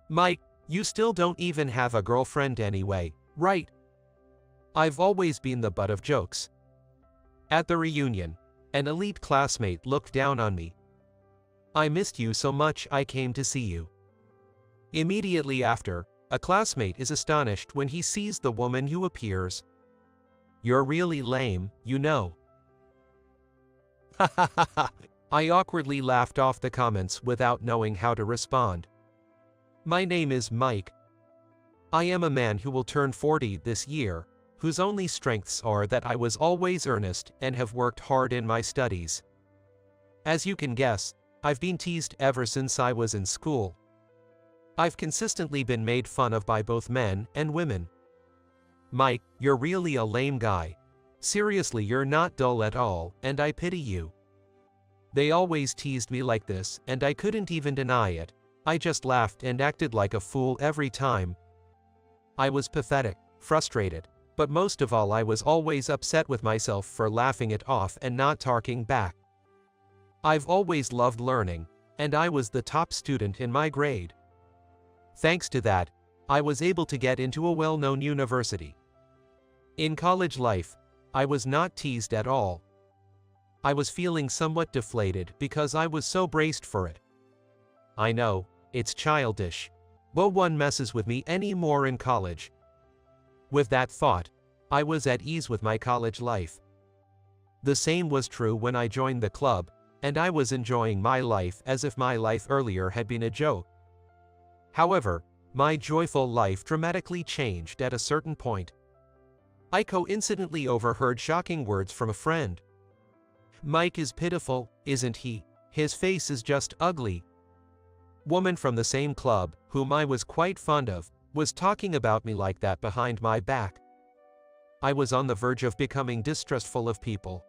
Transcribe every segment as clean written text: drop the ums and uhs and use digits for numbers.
Mike, you still don't even have a girlfriend anyway, right? I've always been the butt of jokes. At the reunion, an elite classmate looked down on me. I missed you so much I came to see you. Immediately after, a classmate is astonished when he sees the woman who appears. You're really lame, you know. Ha ha ha ha. I awkwardly laughed off the comments without knowing how to respond. My name is Mike. I am a man who will turn 40 this year, whose only strengths are that I was always earnest and have worked hard in my studies. As you can guess, I've been teased ever since I was in school. I've consistently been made fun of by both men and women. Mike, you're really a lame guy. Seriously, you're not dull at all, and I pity you. They always teased me like this, and I couldn't even deny it. I just laughed and acted like a fool every time. I was pathetic, frustrated, but most of all I was always upset with myself for laughing it off and not talking back. I've always loved learning, and I was the top student in my grade. Thanks to that, I was able to get into a well-known university. In college life, I was not teased at all. I was feeling somewhat deflated because I was so braced for it. I know, it's childish. No one messes with me anymore in college. With that thought, I was at ease with my college life. The same was true when I joined the club, and I was enjoying my life as if my life earlier had been a joke. However, my joyful life dramatically changed at a certain point. I coincidentally overheard shocking words from a friend. Mike is pitiful, isn't he? His face is just ugly. Woman from the same club, whom I was quite fond of, was talking about me like that behind my back. I was on the verge of becoming distrustful of people.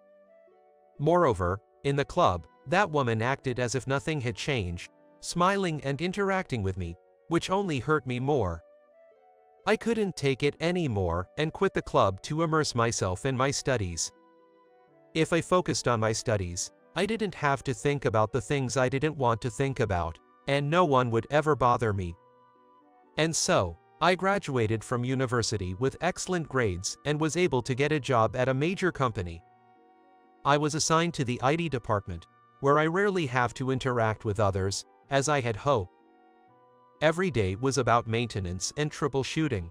Moreover, in the club, that woman acted as if nothing had changed, smiling and interacting with me, which only hurt me more. I couldn't take it anymore and quit the club to immerse myself in my studies. If I focused on my studies, I didn't have to think about the things I didn't want to think about, and no one would ever bother me. And so, I graduated from university with excellent grades and was able to get a job at a major company. I was assigned to the IT department, where I rarely have to interact with others, as I had hoped. Every day was about maintenance and troubleshooting.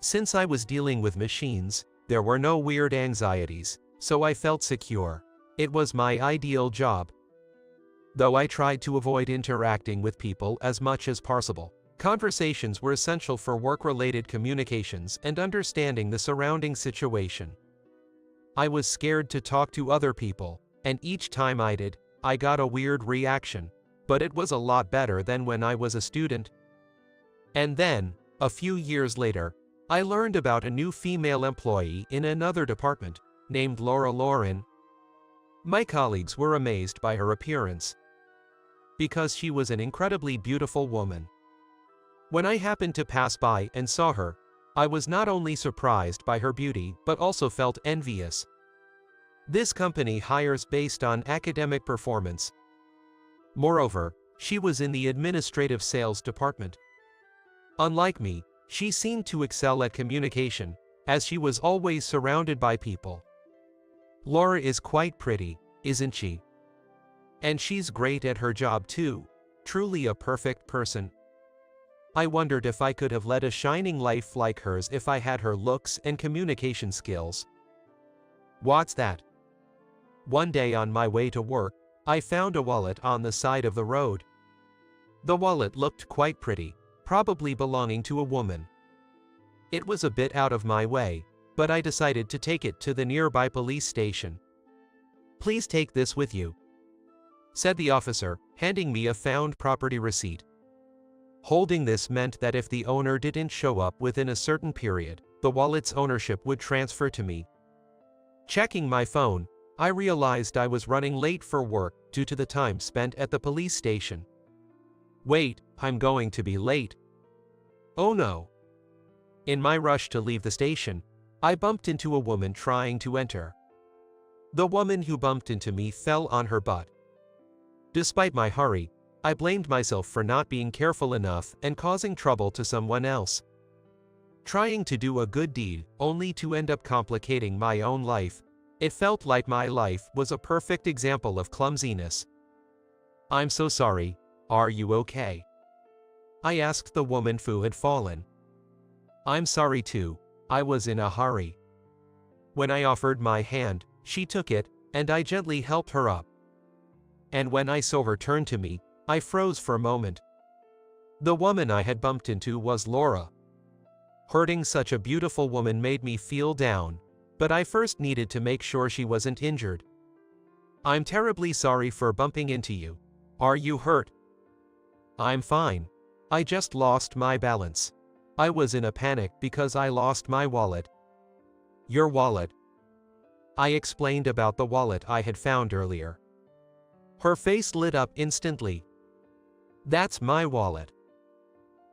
Since I was dealing with machines, there were no weird anxieties, so I felt secure. It was my ideal job. Though I tried to avoid interacting with people as much as possible, conversations were essential for work-related communications and understanding the surrounding situation. I was scared to talk to other people, and each time I did, I got a weird reaction, but it was a lot better than when I was a student. And then, a few years later, I learned about a new female employee in another department, named Laura Lauren. My colleagues were amazed by her appearance, because she was an incredibly beautiful woman. When I happened to pass by and saw her, I was not only surprised by her beauty but also felt envious. This company hires based on academic performance. Moreover, she was in the administrative sales department. Unlike me, she seemed to excel at communication, as she was always surrounded by people. Laura is quite pretty, isn't she? And she's great at her job too, truly a perfect person. I wondered if I could have led a shining life like hers if I had her looks and communication skills. What's that? One day on my way to work, I found a wallet on the side of the road. The wallet looked quite pretty, probably belonging to a woman. It was a bit out of my way, but I decided to take it to the nearby police station. "Please take this with you," said the officer, handing me a found property receipt. Holding this meant that if the owner didn't show up within a certain period, the wallet's ownership would transfer to me. Checking my phone, I realized I was running late for work due to the time spent at the police station. Wait, I'm going to be late. Oh no. In my rush to leave the station, I bumped into a woman trying to enter. The woman who bumped into me fell on her butt. Despite my hurry, I blamed myself for not being careful enough and causing trouble to someone else. Trying to do a good deed, only to end up complicating my own life. It felt like my life was a perfect example of clumsiness. "I'm so sorry. Are you okay?" I asked the woman who had fallen. "I'm sorry too. I was in a hurry." When I offered my hand, she took it, and I gently helped her up. And when I saw her turn to me, I froze for a moment. The woman I had bumped into was Laura. Hurting such a beautiful woman made me feel down, but I first needed to make sure she wasn't injured. "I'm terribly sorry for bumping into you. Are you hurt?" "I'm fine. I just lost my balance. I was in a panic because I lost my wallet." "Your wallet?" I explained about the wallet I had found earlier. Her face lit up instantly. "That's my wallet."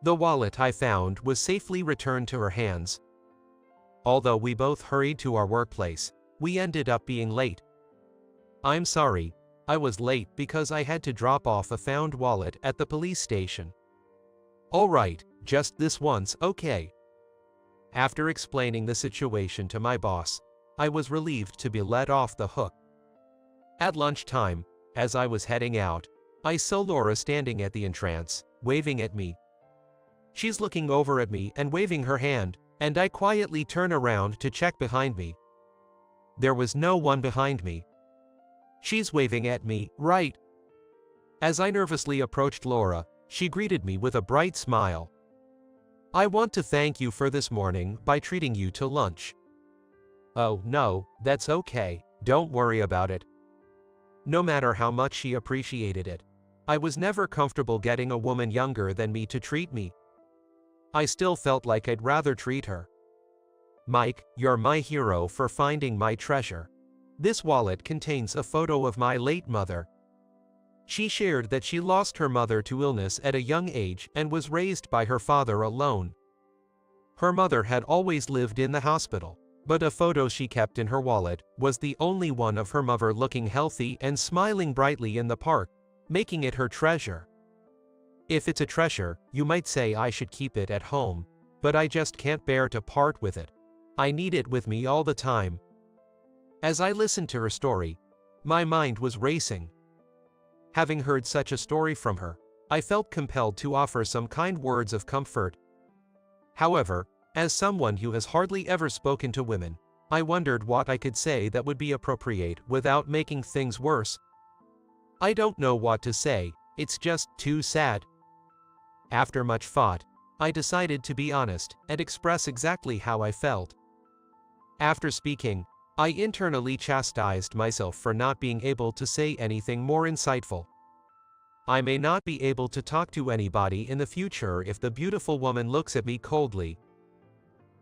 The wallet I found was safely returned to her hands. Although we both hurried to our workplace, we ended up being late. "I'm sorry, I was late because I had to drop off a found wallet at the police station." "All right, just this once, okay?" After explaining the situation to my boss, I was relieved to be let off the hook. At lunchtime, as I was heading out, I saw Laura standing at the entrance, waving at me. She's looking over at me and waving her hand, and I quietly turn around to check behind me. There was no one behind me. She's waving at me, right? As I nervously approached Laura, she greeted me with a bright smile. "I want to thank you for this morning by treating you to lunch." "Oh, no, that's okay, don't worry about it." No matter how much she appreciated it, I was never comfortable getting a woman younger than me to treat me. I still felt like I'd rather treat her. "Mike, you're my hero for finding my treasure. This wallet contains a photo of my late mother." She shared that she lost her mother to illness at a young age and was raised by her father alone. Her mother had always lived in the hospital, but a photo she kept in her wallet was the only one of her mother looking healthy and smiling brightly in the park, making it her treasure. If it's a treasure, you might say I should keep it at home, but I just can't bear to part with it. I need it with me all the time. As I listened to her story, my mind was racing. Having heard such a story from her, I felt compelled to offer some kind words of comfort. However, as someone who has hardly ever spoken to women, I wondered what I could say that would be appropriate without making things worse. "I don't know what to say, it's just too sad." After much thought, I decided to be honest and express exactly how I felt. After speaking, I internally chastised myself for not being able to say anything more insightful. I may not be able to talk to anybody in the future if the beautiful woman looks at me coldly.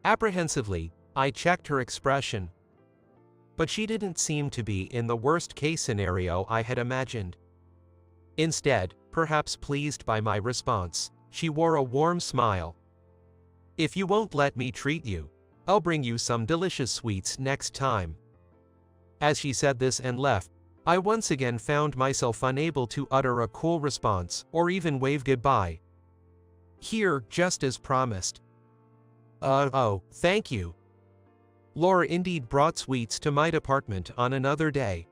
Apprehensively, I checked her expression. But she didn't seem to be in the worst-case scenario I had imagined. Instead, perhaps pleased by my response, she wore a warm smile. "If you won't let me treat you, I'll bring you some delicious sweets next time." As she said this and left, I once again found myself unable to utter a cool response or even wave goodbye. Here, just as promised. Oh, thank you." Laura indeed brought sweets to my department on another day.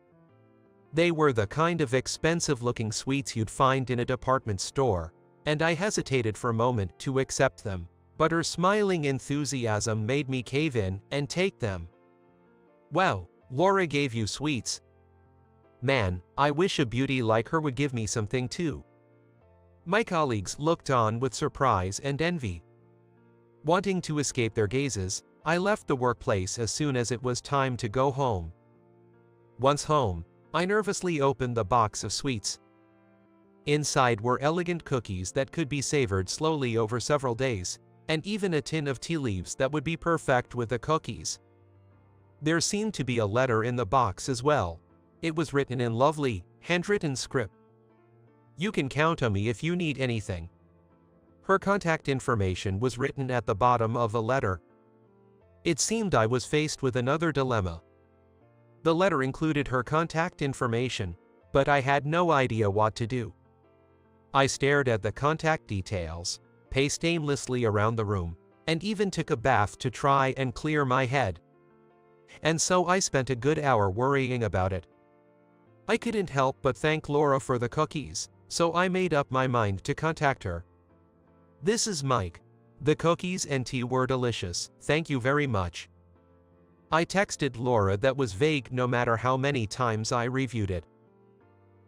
They were the kind of expensive-looking sweets you'd find in a department store, and I hesitated for a moment to accept them, but her smiling enthusiasm made me cave in and take them. "Wow, Laura gave you sweets. Man, I wish a beauty like her would give me something too." My colleagues looked on with surprise and envy. Wanting to escape their gazes, I left the workplace as soon as it was time to go home. Once home, I nervously opened the box of sweets. Inside were elegant cookies that could be savored slowly over several days, and even a tin of tea leaves that would be perfect with the cookies. There seemed to be a letter in the box as well. It was written in lovely, handwritten script. "You can count on me if you need anything." Her contact information was written at the bottom of the letter. It seemed I was faced with another dilemma. The letter included her contact information, but I had no idea what to do. I stared at the contact details, paced aimlessly around the room, and even took a bath to try and clear my head. And so I spent a good hour worrying about it. I couldn't help but thank Laura for the cookies, so I made up my mind to contact her. "This is Mike. The cookies and tea were delicious, thank you very much." I texted Laura that was vague no matter how many times I reviewed it.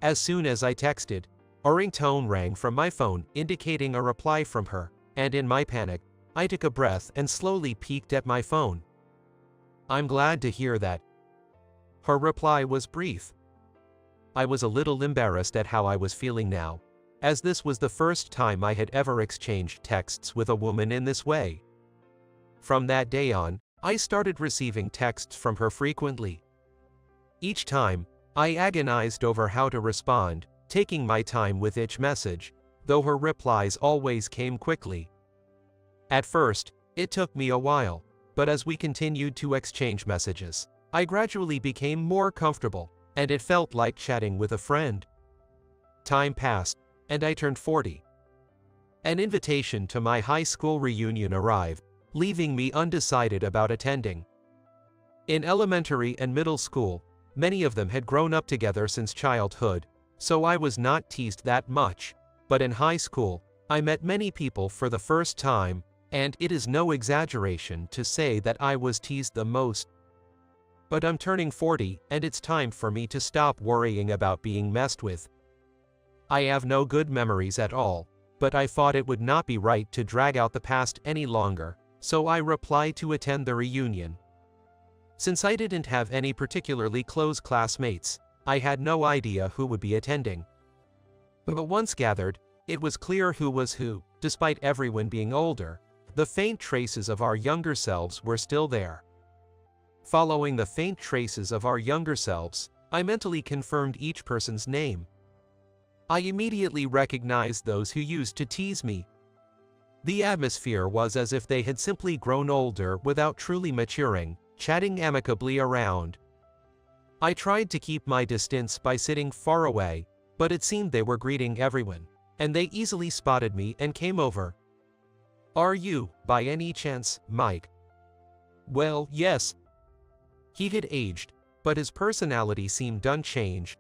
As soon as I texted, a ringtone rang from my phone indicating a reply from her, and in my panic, I took a breath and slowly peeked at my phone. "I'm glad to hear that." Her reply was brief. I was a little embarrassed at how I was feeling now, as this was the first time I had ever exchanged texts with a woman in this way. From that day on, I started receiving texts from her frequently. Each time, I agonized over how to respond, taking my time with each message, though her replies always came quickly. At first, it took me a while, but as we continued to exchange messages, I gradually became more comfortable, and it felt like chatting with a friend. Time passed, and I turned 40. An invitation to my high school reunion arrived, leaving me undecided about attending. In elementary and middle school, many of them had grown up together since childhood, so I was not teased that much, but in high school, I met many people for the first time, and it is no exaggeration to say that I was teased the most. But I'm turning 40, and it's time for me to stop worrying about being messed with. I have no good memories at all, but I thought it would not be right to drag out the past any longer, so I replied to attend the reunion. Since I didn't have any particularly close classmates, I had no idea who would be attending. But once gathered, it was clear who was who. Despite everyone being older, the faint traces of our younger selves were still there. Following the faint traces of our younger selves, I mentally confirmed each person's name. I immediately recognized those who used to tease me. The atmosphere was as if they had simply grown older without truly maturing, chatting amicably around. I tried to keep my distance by sitting far away, but it seemed they were greeting everyone, and they easily spotted me and came over. "Are you, by any chance, Mike?" "Well, yes." He had aged, but his personality seemed unchanged.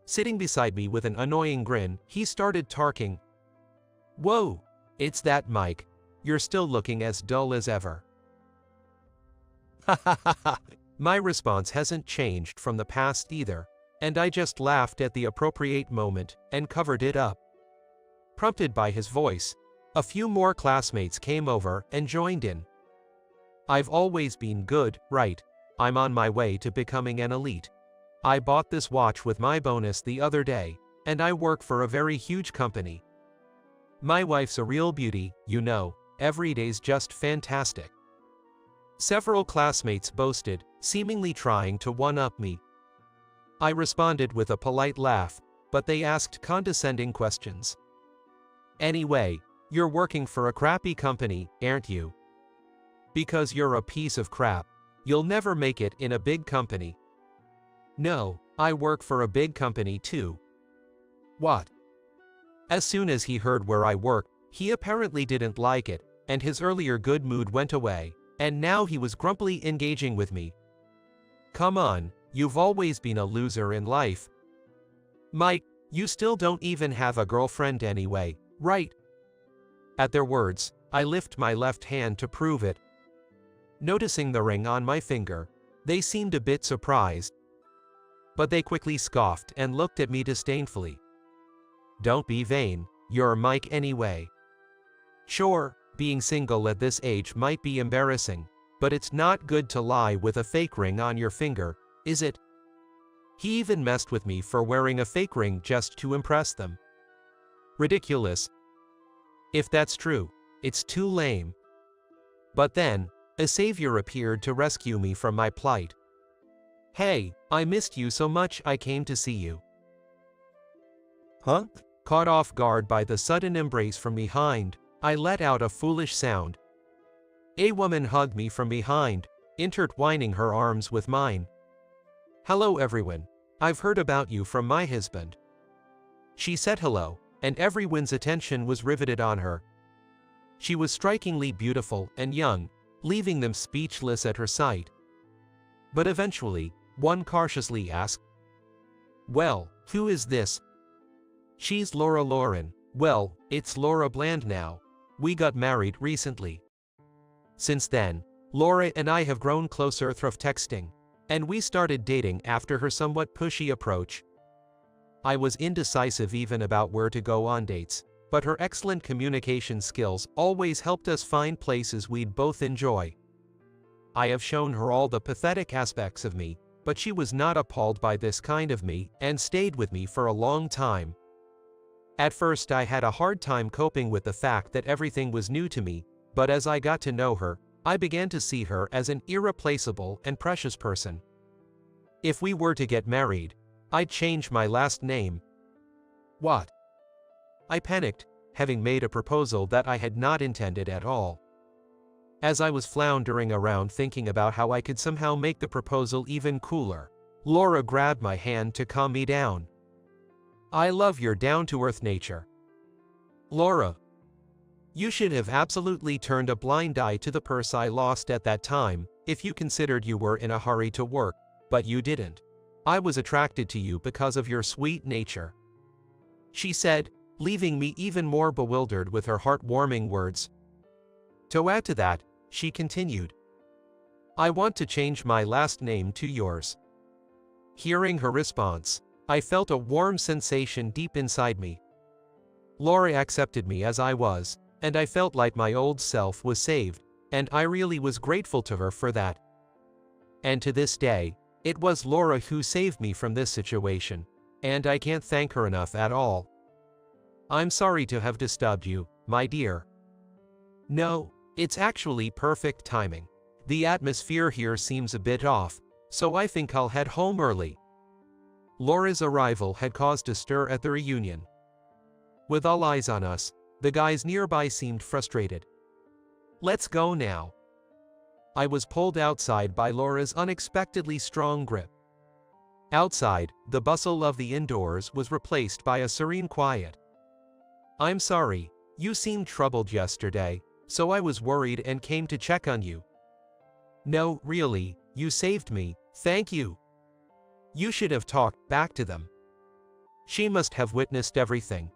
Sitting beside me with an annoying grin, he started talking. "Whoa, it's that Mike. You're still looking as dull as ever." Ha ha ha ha. My response hasn't changed from the past either, and I just laughed at the appropriate moment and covered it up. Prompted by his voice, a few more classmates came over and joined in. "I've always been good, right? I'm on my way to becoming an elite. I bought this watch with my bonus the other day, and I work for a very huge company. My wife's a real beauty, you know, every day's just fantastic." Several classmates boasted, seemingly trying to one-up me. I responded with a polite laugh, but they asked condescending questions. "Anyway, you're working for a crappy company, aren't you? Because you're a piece of crap, you'll never make it in a big company." "No, I work for a big company too." "What?" As soon as he heard where I work, he apparently didn't like it, and his earlier good mood went away, and now he was grumpily engaging with me. "Come on, you've always been a loser in life. Mike, you still don't even have a girlfriend anyway, right?" At their words, I lift my left hand to prove it. Noticing the ring on my finger, they seemed a bit surprised. But they quickly scoffed and looked at me disdainfully. "Don't be vain, you're Mike anyway." Sure, being single at this age might be embarrassing, but it's not good to lie with a fake ring on your finger, is it? He even messed with me for wearing a fake ring just to impress them. Ridiculous. If that's true, it's too lame. But then, a savior appeared to rescue me from my plight. "Hey, I missed you so much I came to see you." "Huh?" Caught off guard by the sudden embrace from behind, I let out a foolish sound. A woman hugged me from behind, intertwining her arms with mine. "Hello everyone, I've heard about you from my husband." She said hello, and everyone's attention was riveted on her. She was strikingly beautiful and young, leaving them speechless at her sight. But eventually, one cautiously asked, "Well, who is this?" "She's Laura Lauren." "Well, it's Laura Bland now. We got married recently." Since then, Laura and I have grown closer through texting, and we started dating after her somewhat pushy approach. I was indecisive even about where to go on dates, but her excellent communication skills always helped us find places we'd both enjoy. I have shown her all the pathetic aspects of me, but she was not appalled by this kind of me and stayed with me for a long time. At first I had a hard time coping with the fact that everything was new to me, but as I got to know her, I began to see her as an irreplaceable and precious person. If we were to get married, I'd change my last name. What? I panicked, having made a proposal that I had not intended at all. As I was floundering around thinking about how I could somehow make the proposal even cooler, Laura grabbed my hand to calm me down. "I love your down-to-earth nature." "Laura, you should have absolutely turned a blind eye to the purse I lost at that time, if you considered you were in a hurry to work, but you didn't. I was attracted to you because of your sweet nature," she said, leaving me even more bewildered with her heartwarming words. To add to that, she continued, "I want to change my last name to yours." Hearing her response, I felt a warm sensation deep inside me. Laura accepted me as I was, and I felt like my old self was saved, and I really was grateful to her for that. And to this day, it was Laura who saved me from this situation, and I can't thank her enough at all. I'm sorry to have disturbed you, my dear. No, it's actually perfect timing. The atmosphere here seems a bit off, so I think I'll head home early. Laura's arrival had caused a stir at the reunion. With all eyes on us, the guys nearby seemed frustrated. "Let's go now." I was pulled outside by Laura's unexpectedly strong grip. Outside, the bustle of the indoors was replaced by a serene quiet. "I'm sorry, you seemed troubled yesterday, so I was worried and came to check on you." "No, really, you saved me, thank you." "You should have talked back to them." She must have witnessed everything.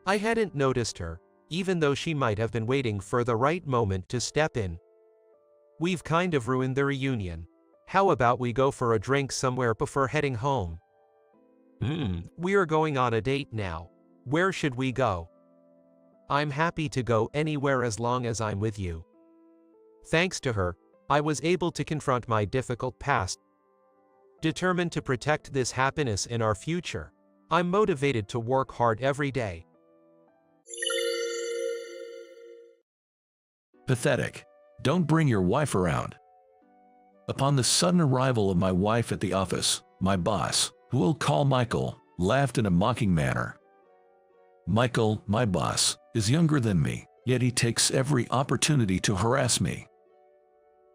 I hadn't noticed her, even though she might have been waiting for the right moment to step in. "We've kind of ruined the reunion. How about we go for a drink somewhere before heading home?" We're going on a date now. Where should we go?" "I'm happy to go anywhere as long as I'm with you." Thanks to her, I was able to confront my difficult past. Determined to protect this happiness in our future, I'm motivated to work hard every day. Pathetic. Don't bring your wife around. Upon the sudden arrival of my wife at the office, my boss, who we'll call Michael, laughed in a mocking manner. Michael, my boss, is younger than me, yet he takes every opportunity to harass me.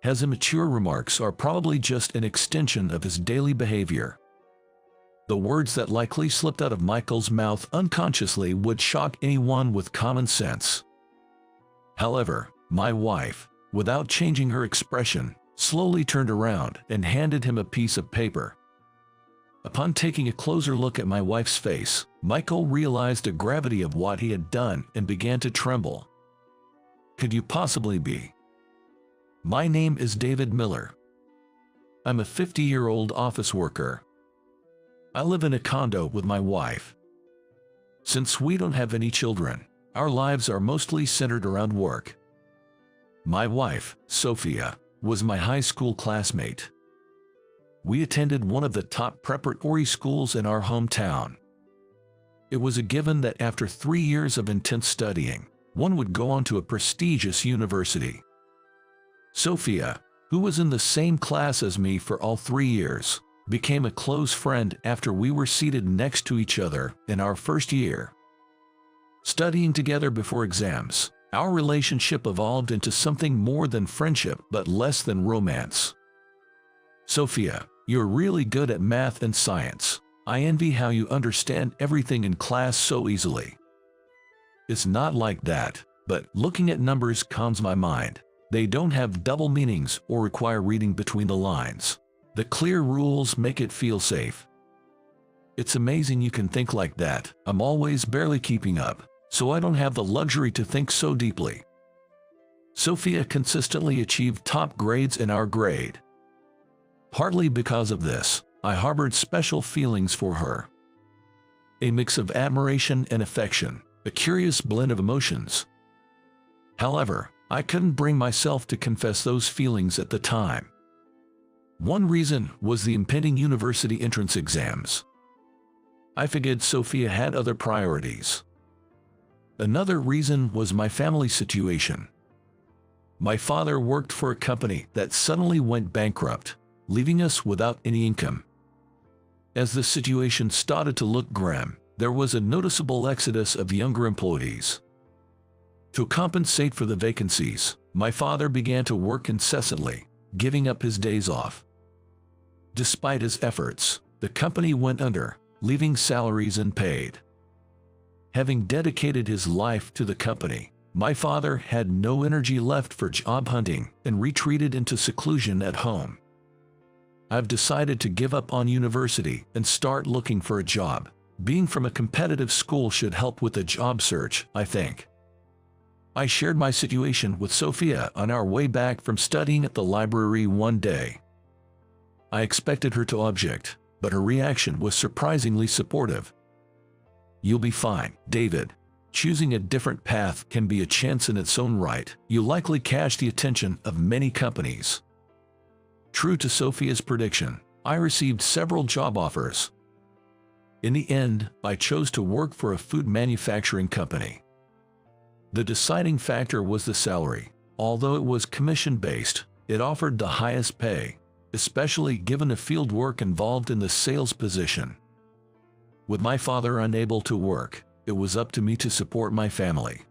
His immature remarks are probably just an extension of his daily behavior. The words that likely slipped out of Michael's mouth unconsciously would shock anyone with common sense. However, my wife, without changing her expression, slowly turned around and handed him a piece of paper. Upon taking a closer look at my wife's face, Michael realized the gravity of what he had done and began to tremble. "Could you possibly be?" "My name is David Miller. I'm a 50-year-old office worker. I live in a condo with my wife. Since we don't have any children, our lives are mostly centered around work. My wife, Sophia, was my high school classmate. We attended one of the top preparatory schools in our hometown. It was a given that after 3 years of intense studying, one would go on to a prestigious university. Sophia, who was in the same class as me for all 3 years, became a close friend after we were seated next to each other in our first year. Studying together before exams, our relationship evolved into something more than friendship but less than romance. "Sophia, you're really good at math and science. I envy how you understand everything in class so easily. It's not like that, but looking at numbers calms my mind. They don't have double meanings or require reading between the lines. The clear rules make it feel safe. It's amazing you can think like that. I'm always barely keeping up, so I don't have the luxury to think so deeply. Sophia consistently achieved top grades in our grade. Partly because of this, I harbored special feelings for her. A mix of admiration and affection, a curious blend of emotions. However, I couldn't bring myself to confess those feelings at the time. One reason was the impending university entrance exams. I figured Sophia had other priorities. Another reason was my family situation. My father worked for a company that suddenly went bankrupt, leaving us without any income. As the situation started to look grim, there was a noticeable exodus of younger employees. To compensate for the vacancies, my father began to work incessantly, giving up his days off. Despite his efforts, the company went under, leaving salaries unpaid. Having dedicated his life to the company, my father had no energy left for job hunting and retreated into seclusion at home. I've decided to give up on university and start looking for a job. Being from a competitive school should help with the job search, I think. I shared my situation with Sophia on our way back from studying at the library one day. I expected her to object, but her reaction was surprisingly supportive. "You'll be fine, David. Choosing a different path can be a chance in its own right. You'll likely catch the attention of many companies." True to Sophia's prediction, I received several job offers. In the end, I chose to work for a food manufacturing company. The deciding factor was the salary. Although it was commission-based, it offered the highest pay, especially given the field work involved in the sales position. With my father unable to work, it was up to me to support my family.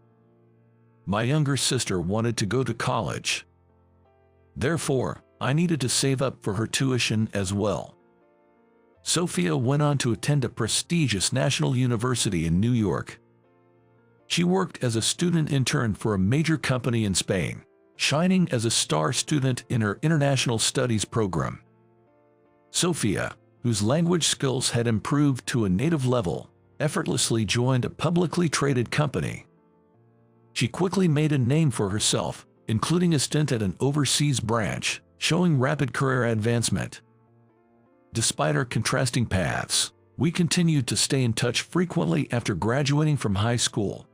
My younger sister wanted to go to college. Therefore, I needed to save up for her tuition as well. Sophia went on to attend a prestigious national university in New York. She worked as a student intern for a major company in Spain, shining as a star student in her international studies program. Sophia, whose language skills had improved to a native level, effortlessly joined a publicly traded company. She quickly made a name for herself, including a stint at an overseas branch, showing rapid career advancement. Despite our contrasting paths, we continued to stay in touch frequently after graduating from high school.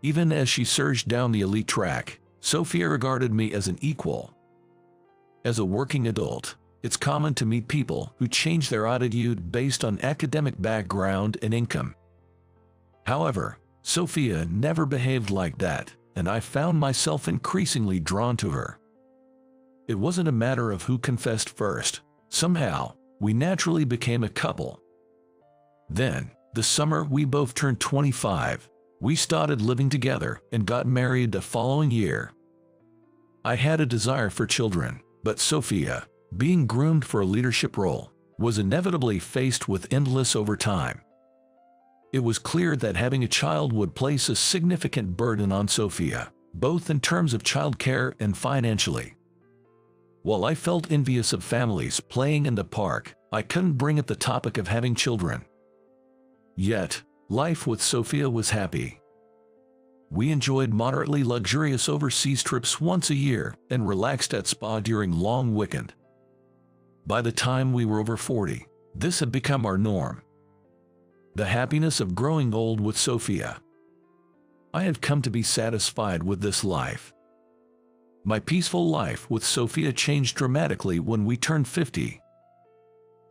Even as she surged down the elite track, Sophia regarded me as an equal. As a working adult, it's common to meet people who change their attitude based on academic background and income. However, Sophia never behaved like that, and I found myself increasingly drawn to her. It wasn't a matter of who confessed first. Somehow, we naturally became a couple. Then, the summer we both turned 25, we started living together and got married the following year. I had a desire for children, but Sophia, being groomed for a leadership role, was inevitably faced with endless overtime. It was clear that having a child would place a significant burden on Sophia, both in terms of childcare and financially. While I felt envious of families playing in the park, I couldn't bring up the topic of having children. Yet, life with Sophia was happy. We enjoyed moderately luxurious overseas trips once a year and relaxed at spa during long weekend. By the time we were over 40, this had become our norm. The happiness of growing old with Sophia. I had come to be satisfied with this life. My peaceful life with Sophia changed dramatically when we turned 50.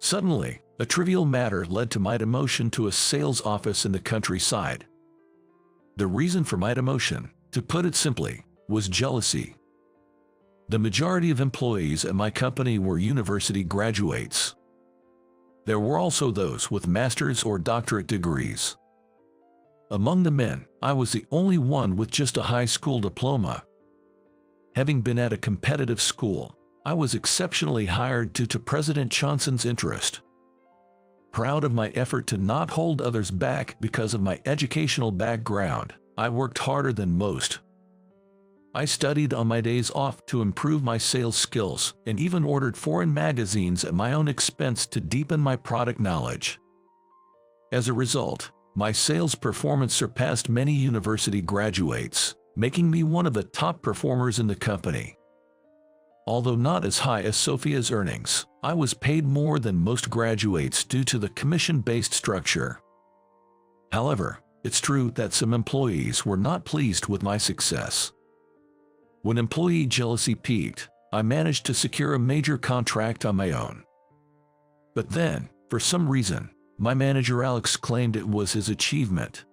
Suddenly, a trivial matter led to my demotion to a sales office in the countryside. The reason for my demotion, to put it simply, was jealousy. The majority of employees at my company were university graduates. There were also those with master's or doctorate degrees. Among the men, I was the only one with just a high school diploma. Having been at a competitive school, I was exceptionally hired due to President Johnson's interest. Proud of my effort to not hold others back because of my educational background, I worked harder than most. I studied on my days off to improve my sales skills and even ordered foreign magazines at my own expense to deepen my product knowledge. As a result, my sales performance surpassed many university graduates, making me one of the top performers in the company. Although not as high as Sophia's earnings, I was paid more than most graduates due to the commission-based structure. However, it's true that some employees were not pleased with my success. When employee jealousy peaked, I managed to secure a major contract on my own. But then, for some reason, my manager Alex claimed it was his achievement.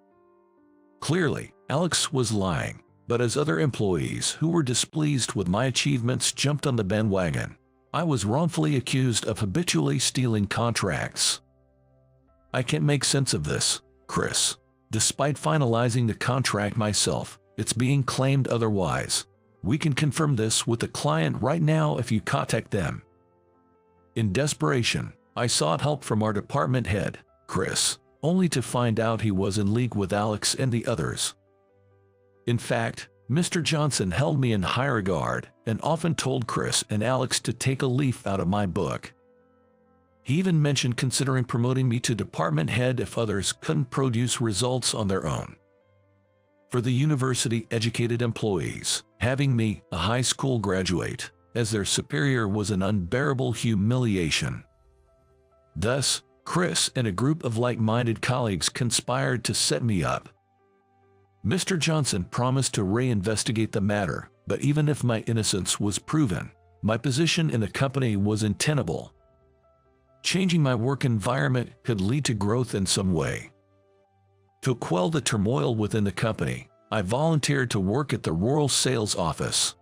Clearly, Alex was lying, but as other employees who were displeased with my achievements jumped on the bandwagon, I was wrongfully accused of habitually stealing contracts. I can't make sense of this, Chris. Despite finalizing the contract myself, it's being claimed otherwise. We can confirm this with the client right now if you contact them. In desperation, I sought help from our department head, Chris, only to find out he was in league with Alex and the others. In fact, Mr. Johnson held me in high regard and often told Chris and Alex to take a leaf out of my book. He even mentioned considering promoting me to department head if others couldn't produce results on their own. For the university-educated employees, having me, a high school graduate, as their superior was an unbearable humiliation. Thus, Chris and a group of like-minded colleagues conspired to set me up. Mr. Johnson promised to reinvestigate the matter, but even if my innocence was proven, my position in the company was untenable. Changing my work environment could lead to growth in some way. To quell the turmoil within the company, I volunteered to work at the rural sales office.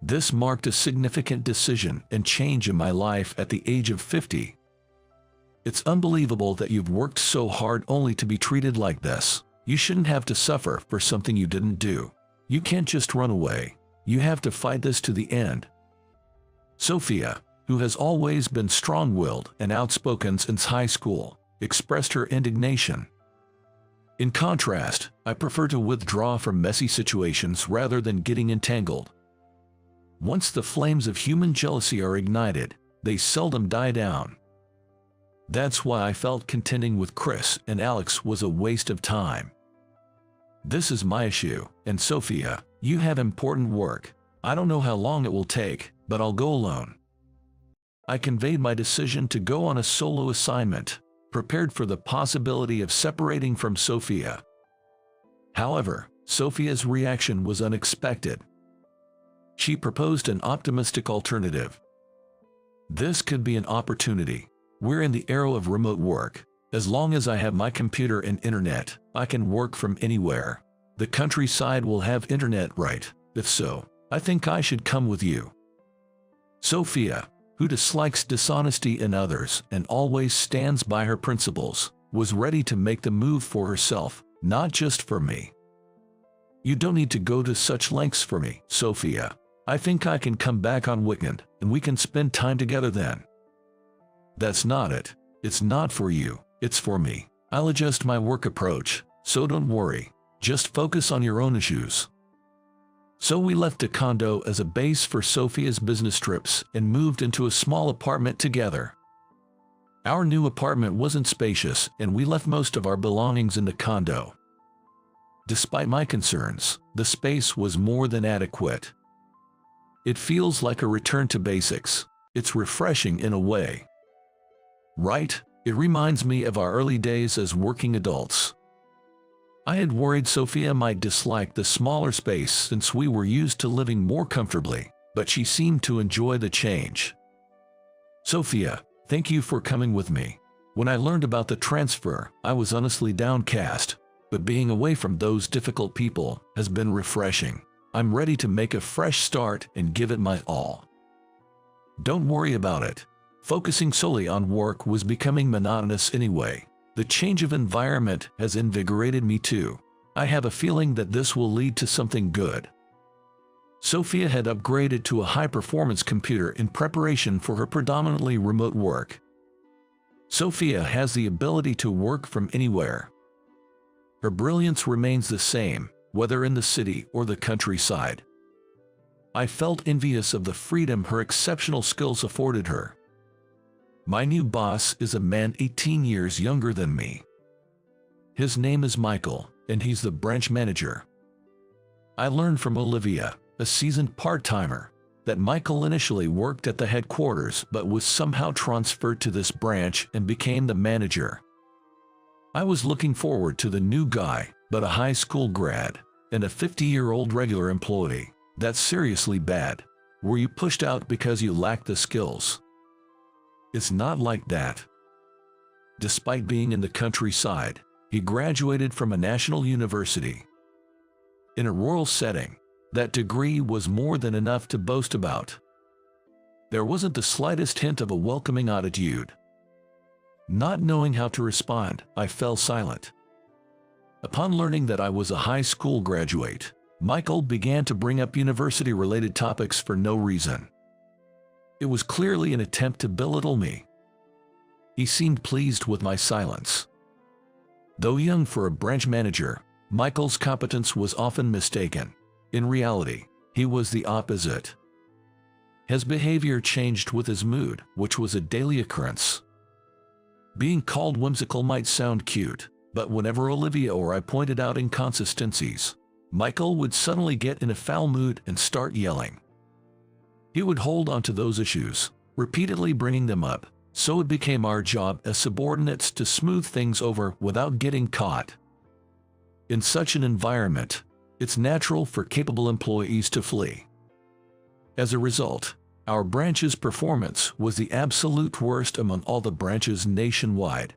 This marked a significant decision and change in my life at the age of 50. It's unbelievable that you've worked so hard only to be treated like this. You shouldn't have to suffer for something you didn't do. You can't just run away. You have to fight this to the end. Sophia, who has always been strong-willed and outspoken since high school, expressed her indignation. In contrast, I prefer to withdraw from messy situations rather than getting entangled. Once the flames of human jealousy are ignited, they seldom die down. That's why I felt contending with Chris and Alex was a waste of time. This is my issue, and Sophia, you have important work. I don't know how long it will take, but I'll go alone. I conveyed my decision to go on a solo assignment, prepared for the possibility of separating from Sophia. However, Sophia's reaction was unexpected. She proposed an optimistic alternative. This could be an opportunity. We're in the era of remote work. As long as I have my computer and internet, I can work from anywhere. The countryside will have internet, right? If so, I think I should come with you. Sophia, who dislikes dishonesty in others and always stands by her principles, was ready to make the move for herself, not just for me. You don't need to go to such lengths for me, Sophia. I think I can come back on weekend and we can spend time together then. That's not it. It's not for you. It's for me. I'll adjust my work approach, so don't worry. Just focus on your own issues. So we left a condo as a base for Sophia's business trips and moved into a small apartment together. Our new apartment wasn't spacious and we left most of our belongings in the condo. Despite my concerns, the space was more than adequate. It feels like a return to basics. It's refreshing in a way. Right? It reminds me of our early days as working adults. I had worried Sophia might dislike the smaller space since we were used to living more comfortably, but she seemed to enjoy the change. Sophia, thank you for coming with me. When I learned about the transfer, I was honestly downcast, but being away from those difficult people has been refreshing. I'm ready to make a fresh start and give it my all. Don't worry about it. Focusing solely on work was becoming monotonous anyway. The change of environment has invigorated me too. I have a feeling that this will lead to something good. Sophia had upgraded to a high-performance computer in preparation for her predominantly remote work. Sophia has the ability to work from anywhere. Her brilliance remains the same, whether in the city or the countryside. I felt envious of the freedom her exceptional skills afforded her. My new boss is a man 18 years younger than me. His name is Michael, and he's the branch manager. I learned from Olivia, a seasoned part-timer, that Michael initially worked at the headquarters but was somehow transferred to this branch and became the manager. I was looking forward to the new guy, but a high school grad and a 50-year-old regular employee. That's seriously bad. Were you pushed out because you lacked the skills? It's not like that. Despite being in the countryside, he graduated from a national university. In a rural setting, that degree was more than enough to boast about. There wasn't the slightest hint of a welcoming attitude. Not knowing how to respond, I fell silent. Upon learning that I was a high school graduate, Michael began to bring up university-related topics for no reason. It was clearly an attempt to belittle me. He seemed pleased with my silence. Though young for a branch manager, Michael's competence was often mistaken. In reality, he was the opposite. His behavior changed with his mood, which was a daily occurrence. Being called whimsical might sound cute, but whenever Olivia or I pointed out inconsistencies, Michael would suddenly get in a foul mood and start yelling. He would hold on to those issues, repeatedly bringing them up, so it became our job as subordinates to smooth things over without getting caught. In such an environment, it's natural for capable employees to flee. As a result, our branch's performance was the absolute worst among all the branches nationwide.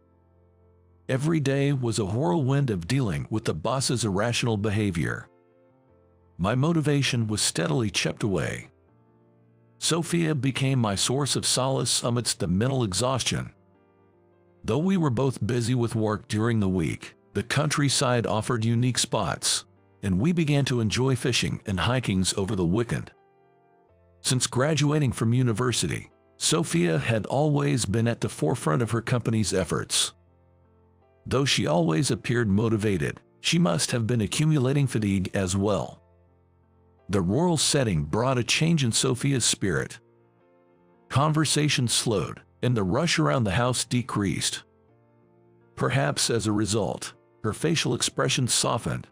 Every day was a whirlwind of dealing with the boss's irrational behavior. My motivation was steadily chipped away. Sophia became my source of solace amidst the mental exhaustion. Though we were both busy with work during the week, the countryside offered unique spots, and we began to enjoy fishing and hikings over the weekend. Since graduating from university, Sophia had always been at the forefront of her company's efforts. Though she always appeared motivated, she must have been accumulating fatigue as well. The rural setting brought a change in Sophia's spirit. Conversation slowed, and the rush around the house decreased. Perhaps as a result, her facial expression softened.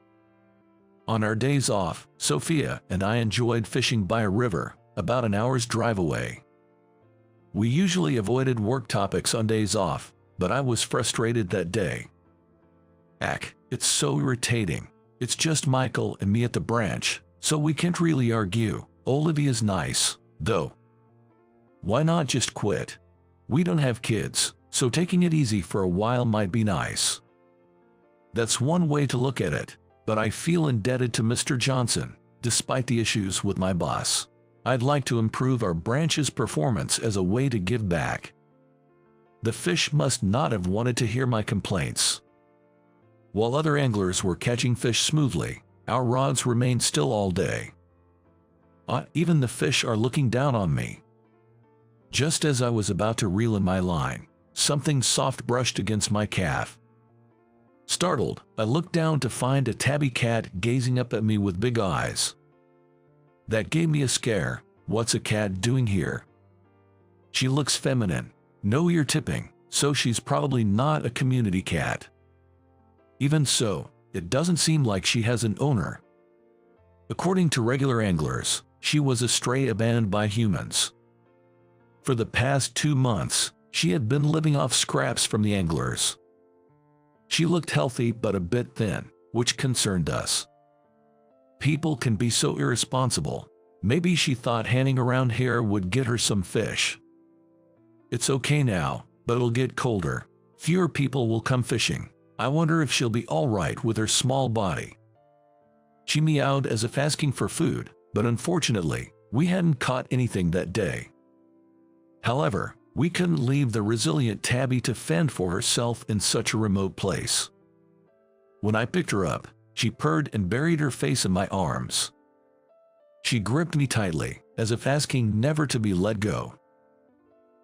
On our days off, Sophia and I enjoyed fishing by a river, about an hour's drive away. We usually avoided work topics on days off, but I was frustrated that day. It's so irritating. It's just Michael and me at the branch, so we can't really argue. Olivia's nice, though. Why not just quit? We don't have kids, so taking it easy for a while might be nice. That's one way to look at it, but I feel indebted to Mr. Johnson, despite the issues with my boss. I'd like to improve our branch's performance as a way to give back. The fish must not have wanted to hear my complaints. While other anglers were catching fish smoothly, our rods remained still all day. Even the fish are looking down on me. Just as I was about to reel in my line, something soft brushed against my calf. Startled, I looked down to find a tabby cat gazing up at me with big eyes. That gave me a scare. What's a cat doing here? She looks feminine, no ear tipping, so she's probably not a community cat. Even so, it doesn't seem like she has an owner. According to regular anglers, she was a stray abandoned by humans. For the past 2 months, she had been living off scraps from the anglers. She looked healthy but a bit thin, which concerned us. People can be so irresponsible. Maybe she thought hanging around here would get her some fish. It's okay now, but it'll get colder. Fewer people will come fishing. I wonder if she'll be all right with her small body. She meowed as if asking for food, but unfortunately, we hadn't caught anything that day. However, we couldn't leave the resilient tabby to fend for herself in such a remote place. When I picked her up, she purred and buried her face in my arms. She gripped me tightly, as if asking never to be let go.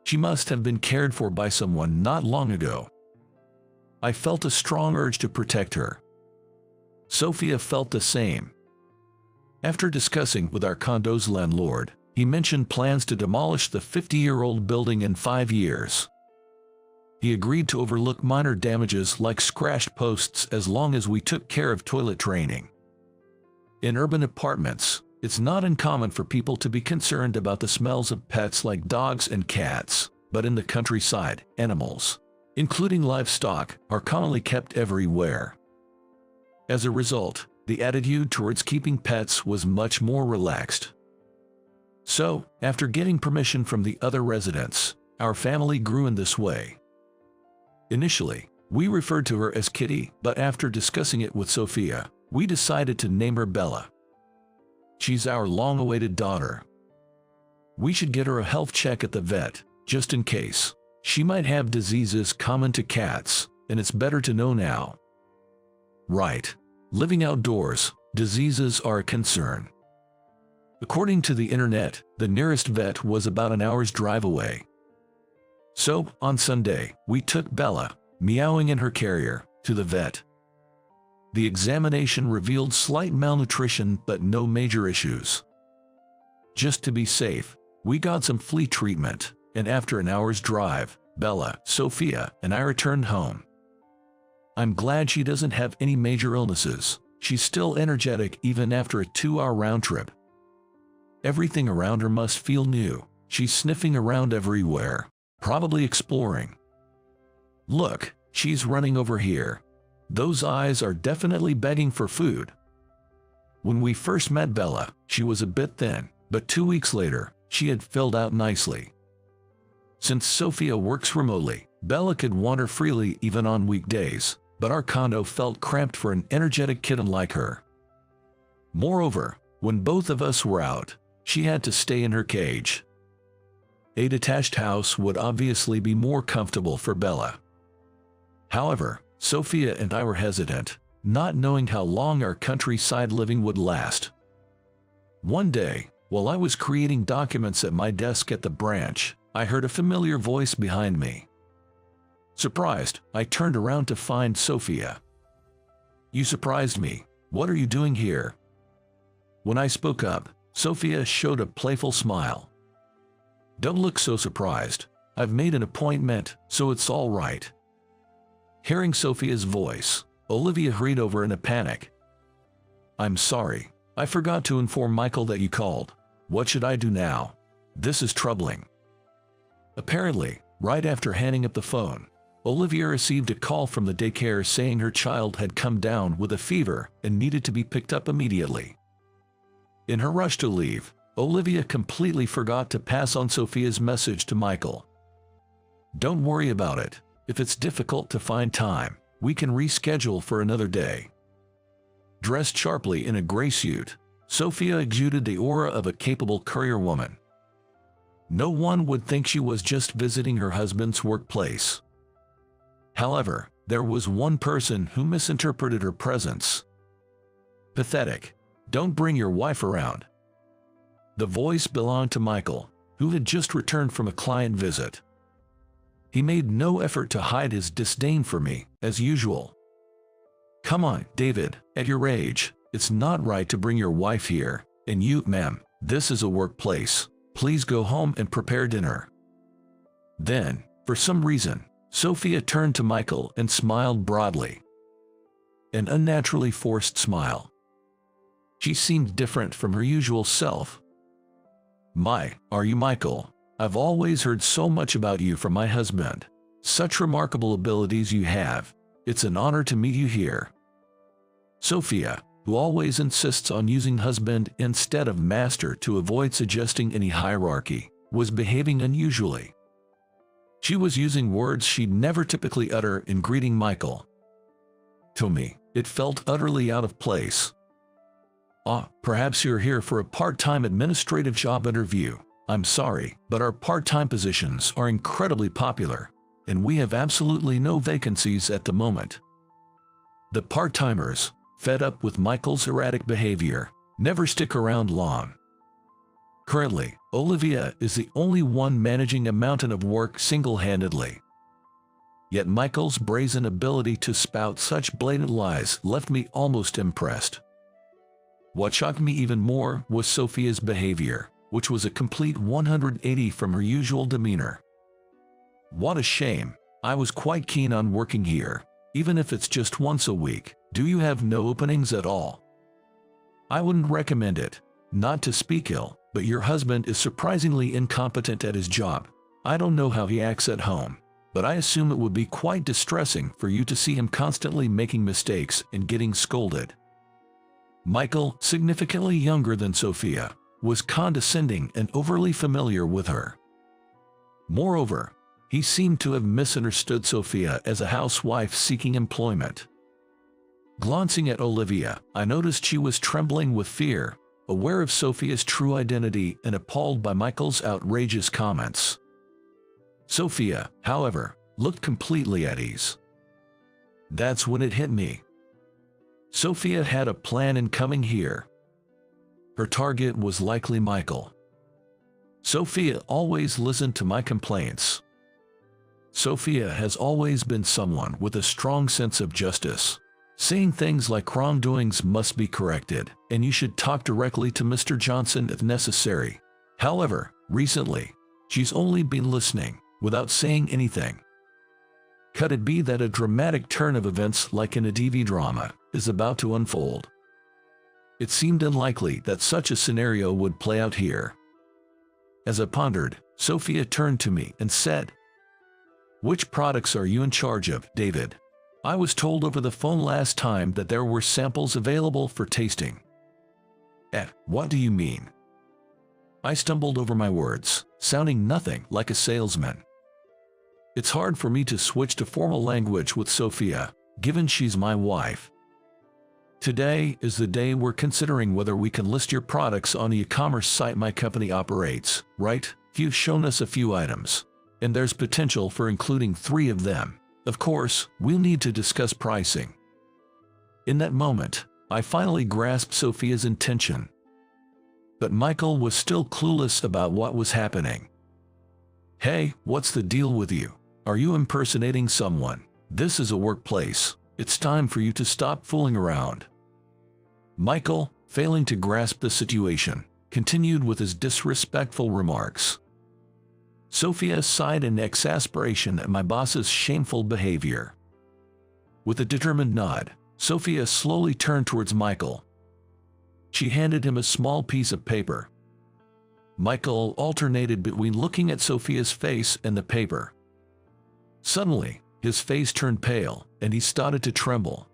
She must have been cared for by someone not long ago. I felt a strong urge to protect her. Sophia felt the same. After discussing with our condo's landlord, he mentioned plans to demolish the 50-year-old building in 5 years. He agreed to overlook minor damages like scratched posts as long as we took care of toilet draining. In urban apartments, it's not uncommon for people to be concerned about the smells of pets like dogs and cats, but in the countryside, animals, including livestock, are commonly kept everywhere. As a result, the attitude towards keeping pets was much more relaxed. So, after getting permission from the other residents, our family grew in this way. Initially, we referred to her as Kitty, but after discussing it with Sophia, we decided to name her Bella. She's our long-awaited daughter. We should get her a health check at the vet, just in case. She might have diseases common to cats, and it's better to know now. Right. Living outdoors, diseases are a concern. According to the internet, the nearest vet was about an hour's drive away. So, on Sunday, we took Bella, meowing in her carrier, to the vet. The examination revealed slight malnutrition but no major issues. Just to be safe, we got some flea treatment, and after an hour's drive, Bella, Sophia, and I returned home. I'm glad she doesn't have any major illnesses. She's still energetic even after a 2-hour round trip. Everything around her must feel new. She's sniffing around everywhere, probably exploring. Look, she's running over here. Those eyes are definitely begging for food. When we first met Bella, she was a bit thin, but 2 weeks later, she had filled out nicely. Since Sophia works remotely, Bella could wander freely even on weekdays, but our condo felt cramped for an energetic kitten like her. Moreover, when both of us were out, she had to stay in her cage. A detached house would obviously be more comfortable for Bella. However, Sophia and I were hesitant, not knowing how long our countryside living would last. One day, while I was creating documents at my desk at the branch, I heard a familiar voice behind me. Surprised, I turned around to find Sophia. "You surprised me. What are you doing here?" When I spoke up, Sophia showed a playful smile. "Don't look so surprised. I've made an appointment, so it's all right." Hearing Sophia's voice, Olivia hurried over in a panic. "I'm sorry. I forgot to inform Michael that you called. What should I do now? This is troubling." Apparently, right after hanging up the phone, Olivia received a call from the daycare saying her child had come down with a fever and needed to be picked up immediately. In her rush to leave, Olivia completely forgot to pass on Sophia's message to Michael. "Don't worry about it. If it's difficult to find time, we can reschedule for another day." Dressed sharply in a gray suit, Sophia exuded the aura of a capable courier woman. No one would think she was just visiting her husband's workplace. However, there was one person who misinterpreted her presence. "Pathetic. Don't bring your wife around." The voice belonged to Michael, who had just returned from a client visit. He made no effort to hide his disdain for me, as usual. "Come on, David, at your age, it's not right to bring your wife here, and you, ma'am, this is a workplace. Please go home and prepare dinner." Then, for some reason, Sophia turned to Michael and smiled broadly. An unnaturally forced smile. She seemed different from her usual self. Are you Michael? I've always heard so much about you from my husband. Such remarkable abilities you have. It's an honor to meet you here." Sophia, who always insists on using husband instead of master to avoid suggesting any hierarchy, was behaving unusually. She was using words she'd never typically utter in greeting Michael. To me, it felt utterly out of place. Perhaps you're here for a part-time administrative job interview. I'm sorry, but our part-time positions are incredibly popular, and we have absolutely no vacancies at the moment." The part-timers, fed up with Michael's erratic behavior, never stick around long. Currently, Olivia is the only one managing a mountain of work single-handedly. Yet Michael's brazen ability to spout such blatant lies left me almost impressed. What shocked me even more was Sophia's behavior, which was a complete 180 from her usual demeanor. What a shame. I was quite keen on working here, even if it's just once a week. Do you have no openings at all? I wouldn't recommend it. Not to speak ill, but your husband is surprisingly incompetent at his job. I don't know how he acts at home, but I assume it would be quite distressing for you to see him constantly making mistakes and getting scolded. Michael, significantly younger than Sophia, was condescending and overly familiar with her. Moreover, he seemed to have misunderstood Sophia as a housewife seeking employment. Glancing at Olivia, I noticed she was trembling with fear, aware of Sophia's true identity and appalled by Michael's outrageous comments. Sophia, however, looked completely at ease. That's when it hit me. Sophia had a plan in coming here. Her target was likely Michael. Sophia always listened to my complaints. Sophia has always been someone with a strong sense of justice, saying things like wrongdoings must be corrected, and you should talk directly to Mr. Johnson if necessary. However, recently, she's only been listening, without saying anything. Could it be that a dramatic turn of events like in a TV drama is about to unfold? It seemed unlikely that such a scenario would play out here. As I pondered, Sophia turned to me and said, "Which products are you in charge of, David? I was told over the phone last time that there were samples available for tasting." What do you mean?" I stumbled over my words, sounding nothing like a salesman. It's hard for me to switch to formal language with Sophia, given she's my wife. Today is the day we're considering whether we can list your products on the e-commerce site my company operates, right? You've shown us a few items, and there's potential for including 3 of them. Of course, we'll need to discuss pricing. In that moment, I finally grasped Sophia's intention. But Michael was still clueless about what was happening. "Hey, what's the deal with you? Are you impersonating someone? This is a workplace. It's time for you to stop fooling around." Michael, failing to grasp the situation, continued with his disrespectful remarks. Sophia sighed in exasperation at my boss's shameful behavior. With a determined nod, Sophia slowly turned towards Michael. She handed him a small piece of paper. Michael alternated between looking at Sophia's face and the paper. Suddenly, his face turned pale, and he started to tremble.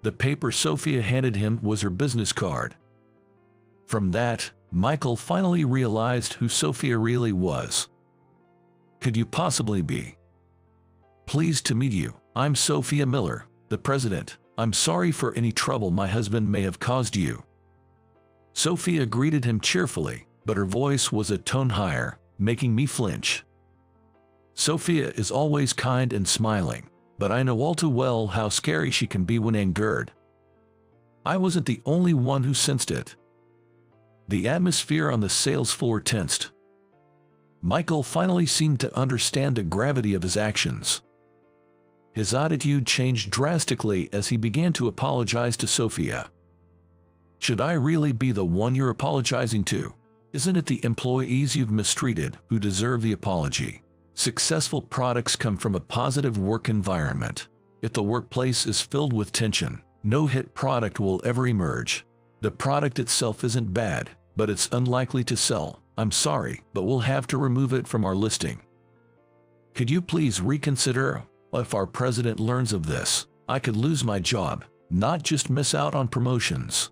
The paper Sophia handed him was her business card. From that, Michael finally realized who Sophia really was. "Could you possibly be? Pleased to meet you. I'm Sophia Miller, the president. I'm sorry for any trouble my husband may have caused you." Sophia greeted him cheerfully, but her voice was a tone higher, making me flinch. Sophia is always kind and smiling, but I know all too well how scary she can be when angered. I wasn't the only one who sensed it. The atmosphere on the sales floor tensed. Michael finally seemed to understand the gravity of his actions. His attitude changed drastically as he began to apologize to Sophia. "Should I really be the one you're apologizing to? Isn't it the employees you've mistreated who deserve the apology? Successful products come from a positive work environment. If the workplace is filled with tension, no hit product will ever emerge. The product itself isn't bad, but it's unlikely to sell. I'm sorry, but we'll have to remove it from our listing. Could you please reconsider? If our president learns of this, I could lose my job, not just miss out on promotions.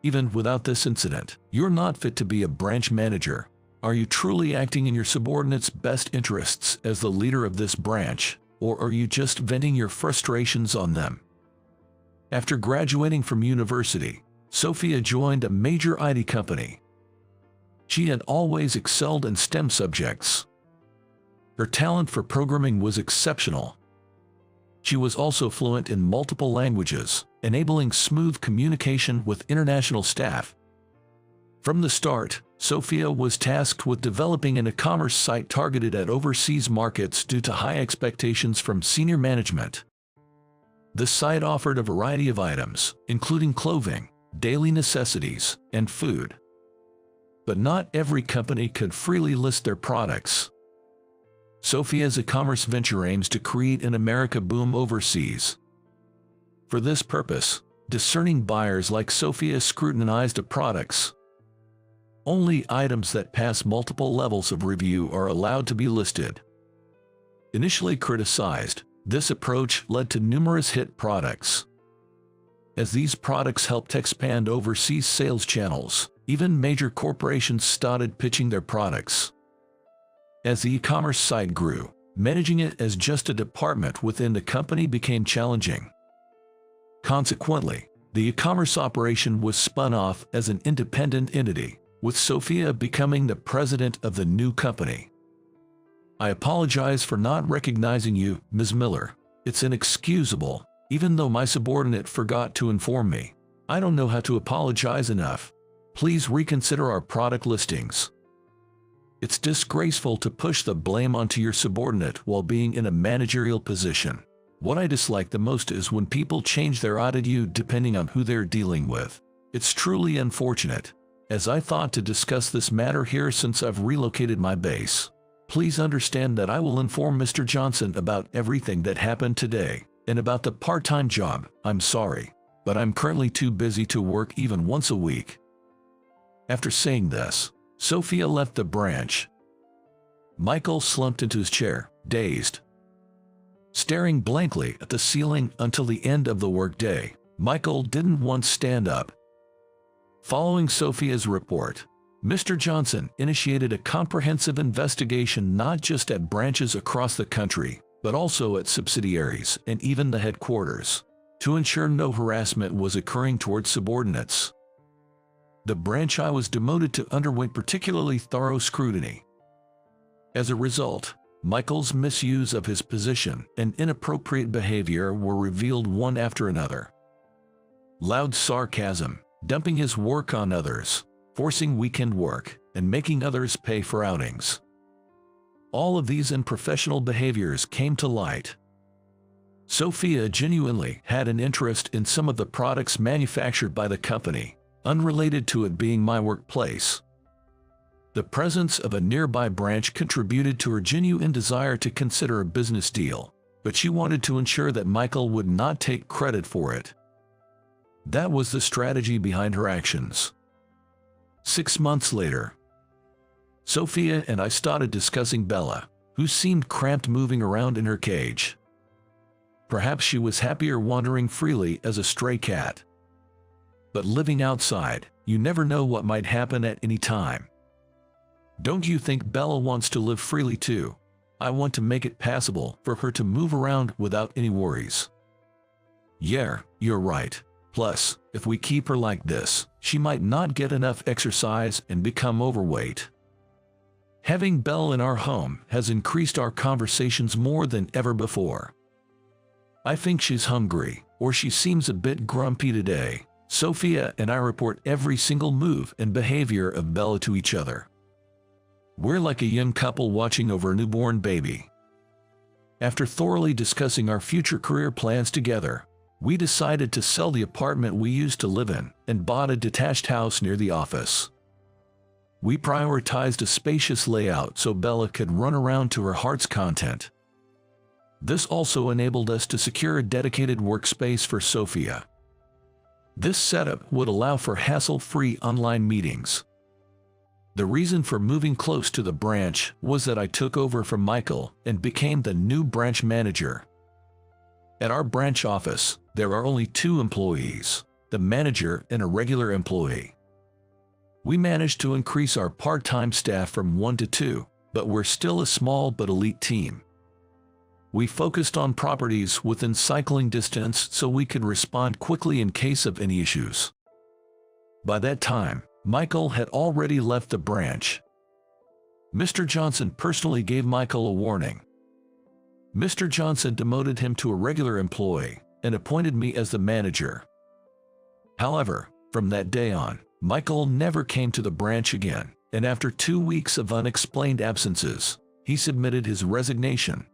Even without this incident, you're not fit to be a branch manager. Are you truly acting in your subordinates' best interests as the leader of this branch, or are you just venting your frustrations on them?" After graduating from university, Sophia joined a major IT company. She had always excelled in STEM subjects. Her talent for programming was exceptional. She was also fluent in multiple languages, enabling smooth communication with international staff. From the start, Sophia was tasked with developing an e-commerce site targeted at overseas markets due to high expectations from senior management. The site offered a variety of items, including clothing, daily necessities, and food. But not every company could freely list their products. Sophia's e-commerce venture aims to create an America boom overseas. For this purpose, discerning buyers like Sophia scrutinized the products. Only items that pass multiple levels of review are allowed to be listed. Initially criticized, this approach led to numerous hit products. As these products helped expand overseas sales channels, even major corporations started pitching their products. As the e-commerce site grew, managing it as just a department within the company became challenging. Consequently, the e-commerce operation was spun off as an independent entity, with Sophia becoming the president of the new company. I apologize for not recognizing you, Ms. Miller. It's inexcusable, even though my subordinate forgot to inform me. I don't know how to apologize enough. Please reconsider our product listings. It's disgraceful to push the blame onto your subordinate while being in a managerial position. What I dislike the most is when people change their attitude depending on who they're dealing with. It's truly unfortunate, as I thought to discuss this matter here since I've relocated my base. Please understand that I will inform Mr. Johnson about everything that happened today, and about the part-time job. I'm sorry, but I'm currently too busy to work even once a week. After saying this, Sophia left the branch. Michael slumped into his chair, dazed. Staring blankly at the ceiling until the end of the workday, Michael didn't once stand up. Following Sophia's report, Mr. Johnson initiated a comprehensive investigation not just at branches across the country, but also at subsidiaries and even the headquarters, to ensure no harassment was occurring towards subordinates. The branch I was demoted to underwent particularly thorough scrutiny. As a result, Michael's misuse of his position and inappropriate behavior were revealed one after another. Loud sarcasm, dumping his work on others, forcing weekend work, and making others pay for outings. All of these unprofessional behaviors came to light. Sophia genuinely had an interest in some of the products manufactured by the company, unrelated to it being my workplace. The presence of a nearby branch contributed to her genuine desire to consider a business deal, but she wanted to ensure that Michael would not take credit for it. That was the strategy behind her actions. 6 months later, Sophia and I started discussing Bella, who seemed cramped moving around in her cage. Perhaps she was happier wandering freely as a stray cat. But living outside, you never know what might happen at any time. Don't you think Bella wants to live freely too? I want to make it passable for her to move around without any worries. Yeah, you're right. Plus, if we keep her like this, she might not get enough exercise and become overweight. Having Belle in our home has increased our conversations more than ever before. I think she's hungry, or she seems a bit grumpy today. Sophia and I report every single move and behavior of Bella to each other. We're like a young couple watching over a newborn baby. After thoroughly discussing our future career plans together, we decided to sell the apartment we used to live in and bought a detached house near the office. We prioritized a spacious layout so Bella could run around to her heart's content. This also enabled us to secure a dedicated workspace for Sophia. This setup would allow for hassle-free online meetings. The reason for moving close to the branch was that I took over from Michael and became the new branch manager. At our branch office, there are only 2 employees, the manager and a regular employee. We managed to increase our part-time staff from 1 to 2, but we're still a small but elite team. We focused on properties within cycling distance so we could respond quickly in case of any issues. By that time, Michael had already left the branch. Mr. Johnson personally gave Michael a warning. Mr. Johnson demoted him to a regular employee and appointed me as the manager. However, from that day on, Michael never came to the branch again, and after 2 weeks of unexplained absences, he submitted his resignation.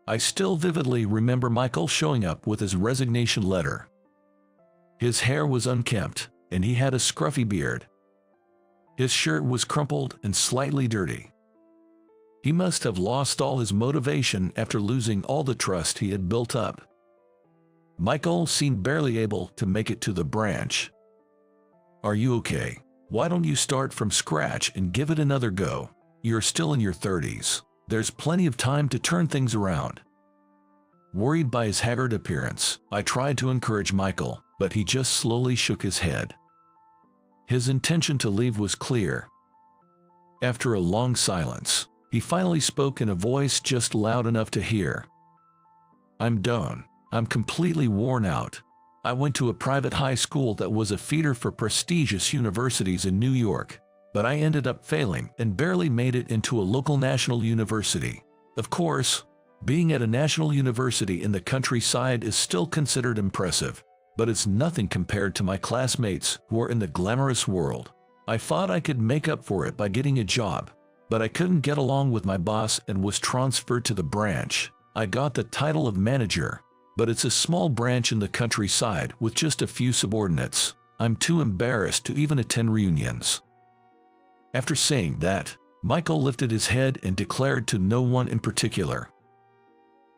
I still vividly remember Michael showing up with his resignation letter. His hair was unkempt, and he had a scruffy beard. His shirt was crumpled and slightly dirty. He must have lost all his motivation after losing all the trust he had built up. Michael seemed barely able to make it to the branch. "Are you okay? Why don't you start from scratch and give it another go? You're still in your 30s. There's plenty of time to turn things around." Worried by his haggard appearance, I tried to encourage Michael, but he just slowly shook his head. His intention to leave was clear. After a long silence, he finally spoke in a voice just loud enough to hear. "I'm done. I'm completely worn out. I went to a private high school that was a feeder for prestigious universities in New York, but I ended up failing and barely made it into a local national university. Of course, being at a national university in the countryside is still considered impressive, but it's nothing compared to my classmates who are in the glamorous world. I thought I could make up for it by getting a job, but I couldn't get along with my boss and was transferred to the branch. I got the title of manager, but it's a small branch in the countryside with just a few subordinates. I'm too embarrassed to even attend reunions." After saying that, Michael lifted his head and declared to no one in particular,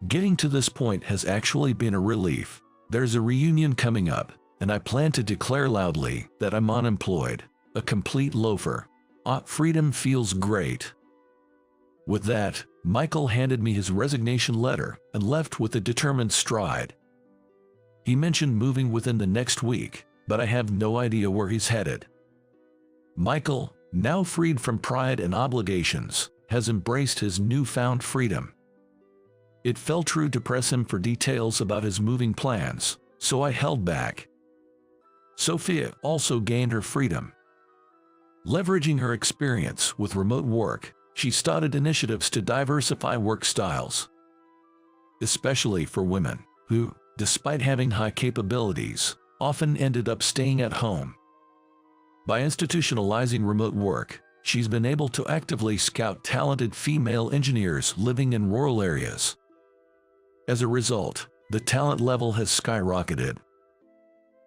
"Getting to this point has actually been a relief. There's a reunion coming up, and I plan to declare loudly that I'm unemployed, a complete loafer. Freedom feels great." With that, Michael handed me his resignation letter and left with a determined stride. He mentioned moving within the next week, but I have no idea where he's headed. Michael, now freed from pride and obligations, has embraced his newfound freedom. It fell true to press him for details about his moving plans, so I held back. Sophia also gained her freedom. Leveraging her experience with remote work, she started initiatives to diversify work styles, especially for women, who, despite having high capabilities, often ended up staying at home. By institutionalizing remote work, she's been able to actively scout talented female engineers living in rural areas. As a result, the talent level has skyrocketed.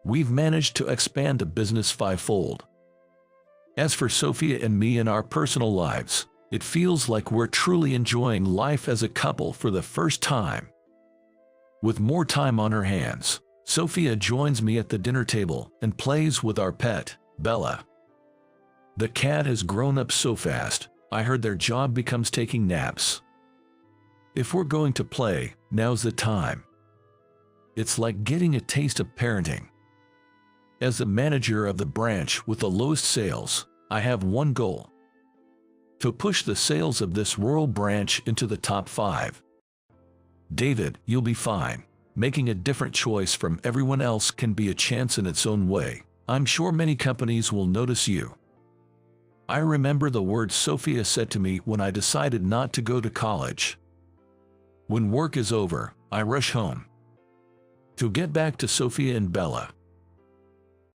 We've managed to expand the business fivefold. As for Sophia and me in our personal lives, it feels like we're truly enjoying life as a couple for the first time. With more time on her hands, Sophia joins me at the dinner table and plays with our pet, Bella. The cat has grown up so fast, I heard their job becomes taking naps. If we're going to play, now's the time. It's like getting a taste of parenting. As the manager of the branch with the lowest sales, I have one goal: to push the sales of this rural branch into the top 5. David, you'll be fine. Making a different choice from everyone else can be a chance in its own way. I'm sure many companies will notice you. I remember the words Sophia said to me when I decided not to go to college. When work is over, I rush home to get back to Sophia and Bella.